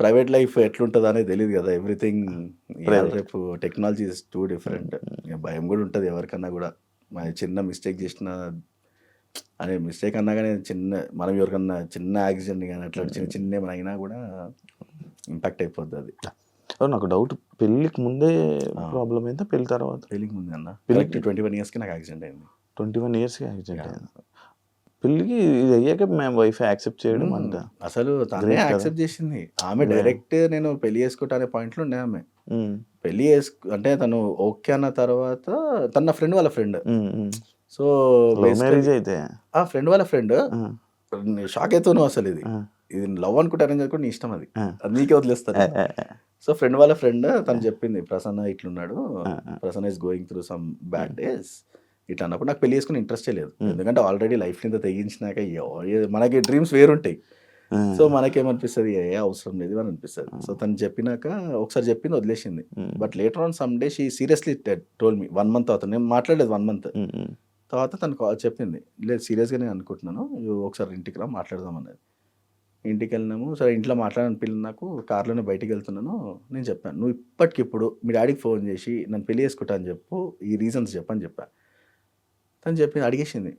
ప్రైవేట్ లైఫ్ ఎట్లుంటుంది అనేది తెలియదు కదా. ఎవ్రీథింగ్ రేపు టెక్నాలజీ ఇస్ టూ డిఫరెంట్. భయం కూడా ఉంటుంది ఎవరికన్నా కూడా. చిన్న మిస్టేక్ చేసిన అనే మిస్టేక్ అన్నా కానీ మనం ఎవరికన్నా చిన్న యాక్సిడెంట్ కానీ అట్లా చిన్న ఏమైనా అయినా కూడా ఇంపాక్ట్ అయిపోద్ది అది. నాకు డౌట్, పెళ్ళికి ముందే ప్రాబ్లం అయిందా పెళ్ళి తర్వాత? పెళ్ళికి ముందే అన్న. పెళ్ళికి 21 yearsకి నాకు యాక్సిడెంట్ అయింది. 21 yearsకి యాక్సిడెంట్ అయింది. పెళ్ళికి ఇది అయ్యాక మేము వైఫ్ యాక్సెప్ట్ చేయడం అంతా అసలు తనే యాక్సెప్ట్ చేసింది. ఆమె డైరెక్ట్ నేను పెళ్లి చేసుకుంటా అనే పాయింట్లో ఉండే ఆమె. పెళ్లి అంటే తను ఓకే అన్న తర్వాత తన నా ఫ్రెండ్ వాళ్ళ ఫ్రెండ్. సో మ్యారేజ్ అయితే ఆ ఫ్రెండ్ వాళ్ళ ఫ్రెండ్ షాక్ అవుతాను అసలు ఇది లవ్ అనుకుంటే అరేంజ్ అనుకుంటే నీ ఇష్టం, అది నీకే వదిలేస్తాను. సో ఫ్రెండ్ వాళ్ళ ఫ్రెండ్ తను చెప్పింది ప్రసన్న ఇట్లున్నాడు, Prasanna is going through some bad days ఇట్లా అన్నప్పుడు నాకు పెళ్లి చేసుకుని ఇంట్రెస్టే లేదు. ఎందుకంటే ఆల్రెడీ లైఫ్ ఇంత తెగించినాక మనకి డ్రీమ్స్ వేరుంటాయి. సో మనకేమనిపిస్తుంది అవసరం లేదు అని అనిపిస్తుంది. సో తను చెప్పినాక ఒకసారి చెప్పింది వదిలేసింది. But later on some day she seriously told me 1 month తర్వాత. నేను మాట్లాడలేదు 1 month తర్వాత తను చెప్పింది, లేదు సీరియస్గా నేను అనుకుంటున్నాను, ఒకసారి ఇంటికి రా మాట్లాడదాం అన్నది. ఇంటికి వెళ్ళినాము. సరే ఇంట్లో మాట్లాడని పిల్లలు నాకు కార్లోనే బయటికి వెళ్తున్నాను. నేను చెప్పాను, నువ్వు ఇప్పటికిప్పుడు మీ డాడీకి ఫోన్ చేసి నన్ను పెళ్లి చేసుకుంటా అని చెప్పు, ఈ రీజన్స్ చెప్పని చెప్పాను. తను చెప్పింది, అడిగేసింది.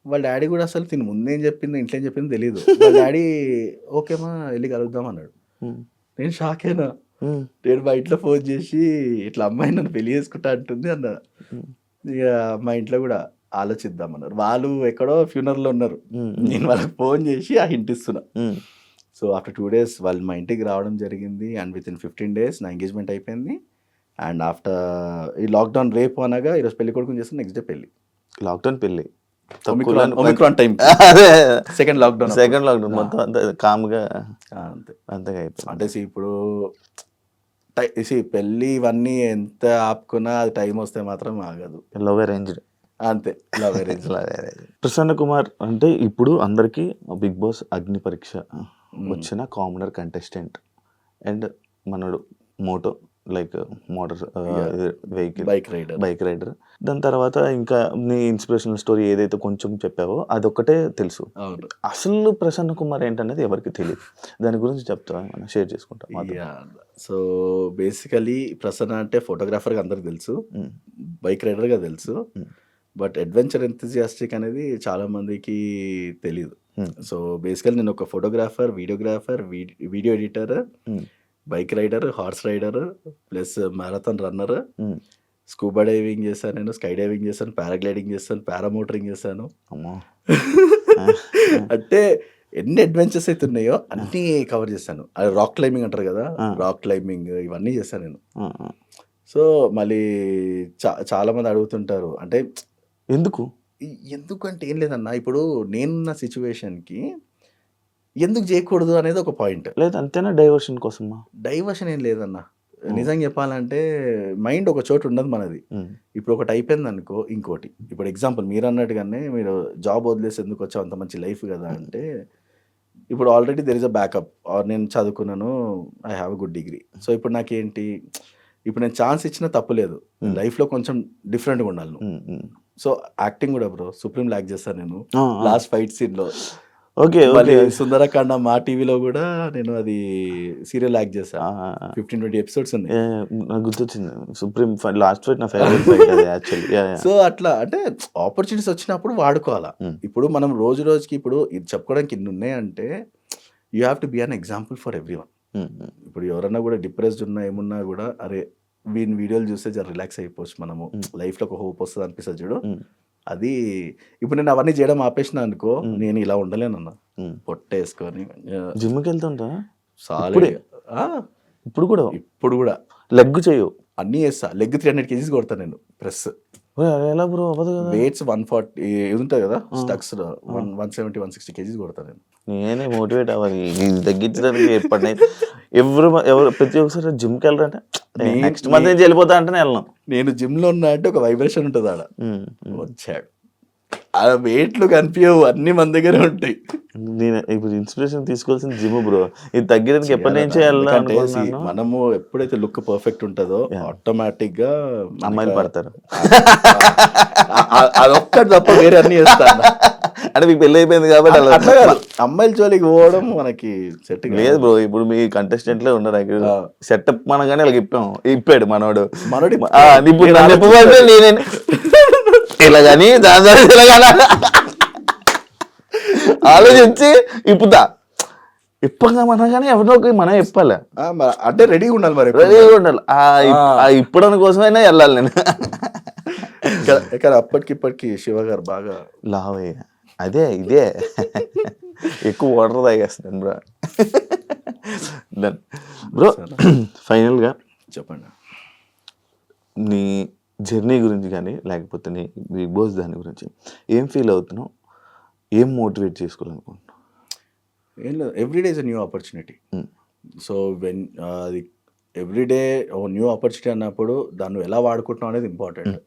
వాళ్ళ డాడీ కూడా అసలు తిని ముందేం చెప్పింది ఇంట్లో ఏం చెప్పింది తెలియదు. వాళ్ళ డాడీ ఓకేమా వెళ్ళి కలుద్దాం అన్నాడు. నేను షాక్ అయినా. నేను మా ఇంట్లో ఫోన్ చేసి ఇట్లా అమ్మాయి నన్ను పెళ్లి చేసుకుంటా అంటుంది అన్నా. ఇక మా ఇంట్లో కూడా ఆలోచిద్దామన్నారు. వాళ్ళు ఎక్కడో ఫ్యూనర్లో ఉన్నారు. నేను వాళ్ళకి ఫోన్ చేసి ఆ హింట్ ఇస్తున్నా. సో ఆఫ్టర్ 2 days వాళ్ళు మా ఇంటికి రావడం జరిగింది. అండ్ విత్ ఇన్ 15 days నా ఎంగేజ్మెంట్ అయిపోయింది. అండ్ ఆఫ్టర్ ఈ లాక్డౌన్ రేపు అనగా ఈరోజు పెళ్లి కొడుకుని చేస్తే నెక్స్ట్ డే పెళ్లి. లాక్డౌన్ పెళ్లి ఒమిక్రాన్ టైం సెకండ్ లాక్డౌన్ మొత్తం అంతా కామ్గా అంతే అంతగా అయిపోయింది. అంటే ఇప్పుడు పెళ్ళి ఇవన్నీ ఎంత ఆపుకున్నా అది టైం వస్తే మాత్రం ఆగదు. లవ్ అరేంజ్డ్ అంతే. Love arrange. ప్రసన్న కుమార్ అంటే ఇప్పుడు అందరికీ బిగ్ బాస్ అగ్ని పరీక్ష వచ్చిన కామనర్ కంటెస్టెంట్ అండ్ మనడు motto like motor vehicle bike rider. దాని తర్వాత ఇంకా నీ ఇన్స్పిరేషనల్ స్టోరీ ఏదైతే కొంచెం చెప్పావో అదొక్కటే తెలుసు. అసలు ప్రసన్న కుమార్ ఏంటనేది ఎవరికి తెలియదు. దాని గురించి చెప్తావా, మనం షేర్ చేసుకుంటాం. సో బేసికలీ ప్రసన్న అంటే ఫోటోగ్రాఫర్గా అందరికి తెలుసు, బైక్ రైడర్గా తెలుసు. బట్ అడ్వెంచర్ ఎంతజియాస్టిక్ అనేది చాలా మందికి తెలీదు. సో బేసికల్ నేను ఒక photographer, videographer, video editor, bike rider, horse rider, plus marathon runner, scuba diving చేశాను, నేను స్కై డైవింగ్ చేశాను, పారాగ్లైడింగ్ చేశాను, పారామోటరింగ్ చేశాను. అంటే ఎన్ని అడ్వెంచర్స్ అయితే ఉన్నాయో అన్నీ కవర్ చేశాను. అది రాక్ క్లైంబింగ్ అంటారు కదా, రాక్ క్లైంబింగ్ ఇవన్నీ చేశాను నేను. సో మళ్ళీ చాలా మంది అడుగుతుంటారు అంటే ఎందుకంటే ఏం లేదన్నా, ఇప్పుడు నేనున్న సిచ్యువేషన్కి ఎందుకు చేయకూడదు అనేది ఒక పాయింట్. లేదు అంతేనా? డైవర్షన్ కోసమా? డైవర్షన్ ఏం లేదన్నా. నిజంగా చెప్పాలంటే మైండ్ ఒక చోటు ఉండదు మనది. ఇప్పుడు ఒకటి అయిపోయింది అనుకో ఇంకోటి. ఇప్పుడు ఎగ్జాంపుల్ మీరు అన్నట్టుగానే మీరు జాబ్ వదిలేసి ఎందుకు వచ్చావు, అంత మంచి లైఫ్ కదా అంటే, ఇప్పుడు already there is a backup. నేను చదువుకున్నాను, I have a good degree. So ఇప్పుడు నాకేంటి, ఇప్పుడు నేను ఛాన్స్ ఇచ్చినా తప్పులేదు, లైఫ్లో కొంచెం డిఫరెంట్గా ఉండాలి నువ్వు. సో యాక్టింగ్ కూడా బ్రో సుప్రీం లాక్ చేస్తాను నేను లాస్ట్ ఫైట్ సీన్లో. ఓకే, సుందరకాండ మా టీవీలో కూడా నేను అది సీరియల్ యాక్ట్ చేశాను. 15-20 ఎపిసోడ్స్ ఉన్నాయి. నాకు గుర్తొచ్చింది సుప్రీం లాస్ట్ ఫైట్ నా ఫేవరెట్ ఫైట్ అది యాక్చువల్లీ. సో అట్లా అంటే ఆపర్చునిటీస్ వచ్చినప్పుడు వాడుకోవాలా. ఇప్పుడు మనం రోజు రోజుకి ఇప్పుడు ఇది చెప్పుకోవడానికి ఇన్ని ఉన్నాయంటే you have to be an example for everyone. ఇప్పుడు ఎవరన్నా కూడా డిప్రెస్డ్ ఉన్నా ఏమున్నా కూడా అరే వీని వీడియోలు చూస్తే జర రిలాక్స్ అయిపోవచ్చు, మనము లైఫ్లో ఒక హోప్ వస్తుంది అనిపిస్తుంది చూడు. అది ఇప్పుడు నేను అవన్నీ చేయడం ఆపేసిన అనుకో, నేను ఇలా ఉండలేనన్నా. పొట్టేసుకొని జిమ్కి వెళ్తుంటా సాలిడ్. ఇప్పుడు కూడా లెగ్ చేయవు అన్నీ చేస్తా. లెగ్ 300 kgs కొడతాను నేను ప్రెస్. ఎలా బ్రో అవ్వదు కదా? వెయిట్స్ 140 ఇది ఉంటుంది కదా స్టక్స్, 170-160 kgs కొడతాను నేను. నేనే మోటివేట్ అవ్వాలి ఇది తగ్గించడానికి. ఎప్పటినైతే ఎవరు ప్రతి ఒక్కసారి జిమ్కి వెళ్ళరంటే నెక్స్ట్ మంత్ నుంచి వెళ్ళిపోతా అంటే వెళ్ళను. నేను జిమ్లో ఉన్నా అంటే ఒక వైబ్రేషన్ ఉంటుంది ఆడ. వచ్చాడు ఆ వెయిట్లు కనిపించవు, అన్ని మన దగ్గరే ఉంటాయి. నేను ఇప్పుడు ఇన్స్పిరేషన్ తీసుకోవాల్సిన జిమ్ బ్రో. ఇది తగ్గడానికి ఎప్పటి నుంచే వెళ్ళాలంటే మనము ఎప్పుడైతే లుక్ పర్ఫెక్ట్ ఉంటుందో ఆటోమేటిక్ గా అమ్మాయిలు పడతారు. అదొక్కటి తప్ప వేరే అన్ని చేస్తాను. అంటే మీకు పెళ్ళి అయిపోయింది కాబట్టి అమ్మాయిల జోలికి పోవడం మనకి సెట్ లేదు బ్రో. ఇప్పుడు మీ కంటెస్టెంట్లే ఉన్నారు, సెటప్ మనగానే వాళ్ళకి ఇప్పాడు మనోడు. ఇప్పుడు నేనే ఇలా కానీ దాని ఆలోచించి ఇప్పుతా ఇప్పగా మనగానే ఎవరినో మనం ఇప్పాలి అంటే రెడీగా ఉండాలి. మరి రెడీగా ఉండాలి. ఇప్పడం కోసమైనా వెళ్ళాలి నేను. ఇక్కడ అప్పటికిప్పటికి శివ గారు బాగా లావయ్య. అదే ఇదే ఎక్కువ వాటర్ తాగేస్తాను బ్రో. బ్రో ఫైనల్గా చెప్పండి, నీ జర్నీ గురించి కానీ లేకపోతే నీ బిగ్ బాస్ దాని గురించి ఏం ఫీల్ అవుతున్నావు, ఏం మోటివేట్ చేసుకోవాలనుకుంటున్నావు? ఏం లేదు, everyday is a new opportunity. So when అది ఎవ్రీడే ఓ న్యూ ఆపర్చునిటీ అన్నప్పుడు దాన్ని నువ్వు ఎలా వాడుకుంటున్నావు అనేది ఇంపార్టెంట్.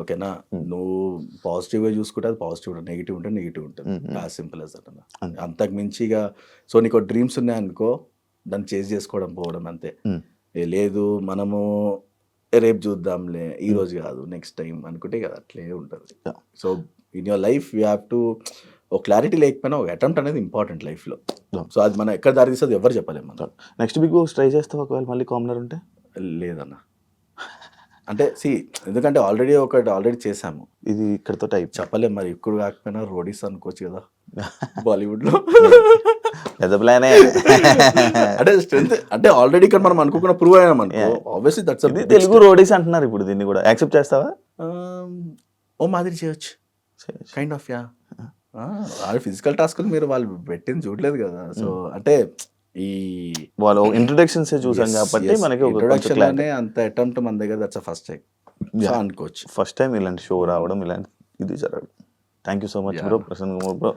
ఓకేనా, నువ్వు పాజిటివ్గా చూసుకుంటే అది పాజిటివ్ ఉంటుంది, నెగిటివ్ ఉంటే నెగిటివ్ ఉంటుంది. యాజ్ సింపుల్ యాజ్ దట్ అన్న. అంతకు మించిగా సో నీకు డ్రీమ్స్ ఉన్నాయనుకో దాన్ని చేజ్ చేసుకోవడం పోవడం అంతే. లేదు మనము రేపు చూద్దాంలే, ఈ రోజు కాదు నెక్స్ట్ టైం అనుకుంటే కదా అట్లే ఉంటుంది. So in your life you have to ఒక క్లారిటీ లేకపోయినా ఒక అటెంప్ట్ అనేది ఇంపార్టెంట్ లైఫ్లో. సో అది మనం ఎక్కడ దారి తీస్తుంది ఎవరు చెప్పలేము. మనం నెక్స్ట్ బిగ్ బాస్ ట్రై చేస్తావు ఒకవేళ మళ్ళీ కామనర్ ఉంటే? లేదన్న, అంటే ఎందుకంటే ఆల్రెడీ చేసాము, ఇది ఇక్కడతో టైప్ చెప్పలేము. మరి ఇప్పుడు కాకపోయినా రోడీస్ అనుకోవచ్చు కదా బాలీవుడ్లో. పెద్ద ప్లానే. అంటే స్ట్రెంత్ అంటే ఆల్రెడీ ఇక్కడ మనం అనుకోకుండా ప్రూవ్ అయ్యాం అనుకో, ఆబ్వియస్లీ దట్స్ తెలుగు రోడీస్ అంటున్నారు ఇప్పుడు. దీన్ని కూడా యాక్సెప్ట్ చేస్తావా? ఓ మాదిరి చేయొచ్చు kind of. Yeah physical task మీరు వాళ్ళు పెట్టింది చూడలేదు కదా. సో అంటే ఈ వాళ్ళు ఇంట్రొడక్షన్స్ చూసాం కాబట్టి మనకి ఇంట్రొడక్షన్ అంత అటెంప్ట్ మన దగ్గర దట్స్ ఫస్ట్ టైం అనుకోవచ్చు. ఫస్ట్ టైం ఇలాంటి షో రావడం, ఇలాంటి ఇది జరగడం. Thank you so much bro, Prasanna Kumar bro.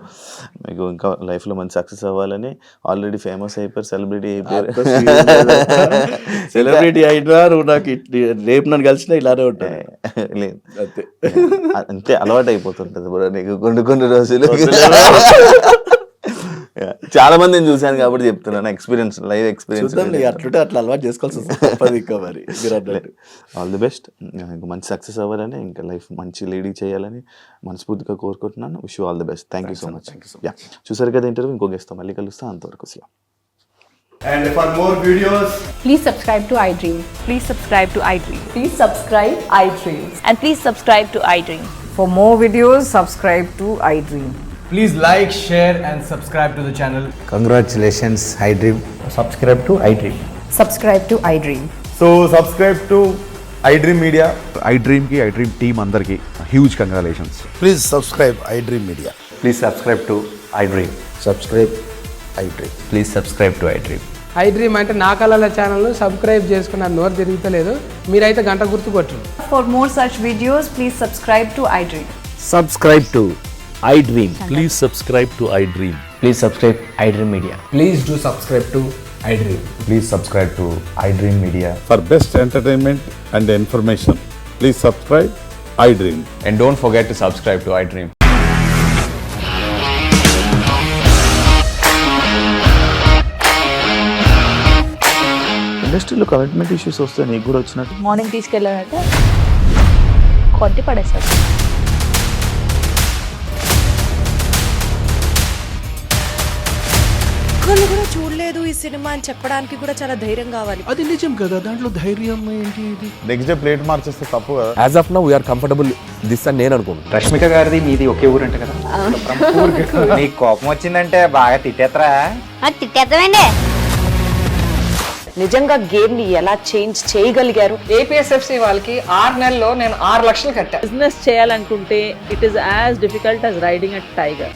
మీకు ఇంకా లైఫ్లో మంచి సక్సెస్ అవ్వాలని. ఆల్రెడీ ఫేమస్ అయిపోయారు, సెలబ్రిటీ అయిపోయారు. సెలబ్రిటీ అయినా నువ్వు నాకు రేపు నన్ను కలిసినా ఇలానే ఉంటాయి. లేదు అంతే అలవాటు అయిపోతుంటుంది బ్రో నీకు కొన్ని రోజులు. చాలా మందిని చూశాను కాబట్టి చెప్తున్నాను, ఎక్స్పీరియన్స్, లైవ్ ఎక్స్పీరియన్స్. అట్లుంటే అట్లా అలవాటు చేసుకోవాల్సి వస్తుంది ఇంకా. మరి ఆల్ ది బెస్ట్, ఇంకా మంచి సక్సెస్ అవ్వాలని, ఇంకా లైఫ్ మంచి లీడింగ్ చేయాలని మనస్ఫూర్తిగా కోరుకుంటున్నాను. Wish you all the best. Thank you so much. చూసారు కదా ఇంటర్వ్యూ, ఇంకో గెస్ట్ మళ్ళీ కలుస్తా. అంతవరకు And for more videos, please subscribe to iDream. Please subscribe to iDream. Please subscribe iDream. And please subscribe to iDream. For more videos, subscribe to iDream. please like, share and subscribe to the channel. Congratulations, iDream. Subscribe to iDream. Subscribe to iDream. So subscribe to iDream Media. iDream ki iDream team andarki huge congratulations. Please subscribe iDream Media. Please subscribe to iDream. Subscribe iDream. Please subscribe to iDream. I dream అంటే నా కళల ఛానల్ను subscribe చేసుకున్న నోరు తిరుగుతలేదు, మీరైతే గంట గుర్తు కొట్టు. For more such videos, please subscribe to iDream. Subscribe to iDream. Please subscribe to iDream. Please subscribe iDream Media. Please do subscribe to I dream. Please subscribe to iDream Media. For best entertainment and information, please subscribe iDream. And don't forget to subscribe to iDream. ఇండస్ట్రీలో commitment issues వస్తే నీకు కూడా వచ్చినట్టు morning తీసుకెళ్ళాలంటే కొట్టి పడేస్తారు. ఒక్కళ్ళు కూడా చూడలేదు ఈ సినిమా అని చెప్పడానికి కూడా చాలా ధైర్యం కావాలి. అది నిజం కదా, దాంట్లో ధైర్యం ఏంటి? ఇది నెక్స్ట్ డే ప్లేట్ మార్చేస్తే తప్పు కదా. As of now, we are comfortable this అని నేను అనుకుంటున్నాను. రష్మిక గారిది మీది ఒకే ఊరంట కదా. నీకు కోపం వచ్చిందంటే బాగా తిట్టేత్తరా? తిట్టేద్దామండి. నిజంగా గేమ్ ని ఎలా చేంజ్ చేయగలిగారు? APSFC వాళ్ళకి 6 నెలల్లో నేను 6 లక్షలు కట్టా. బిజినెస్ చేయాలనుకుంటే it is as difficult as riding a tiger.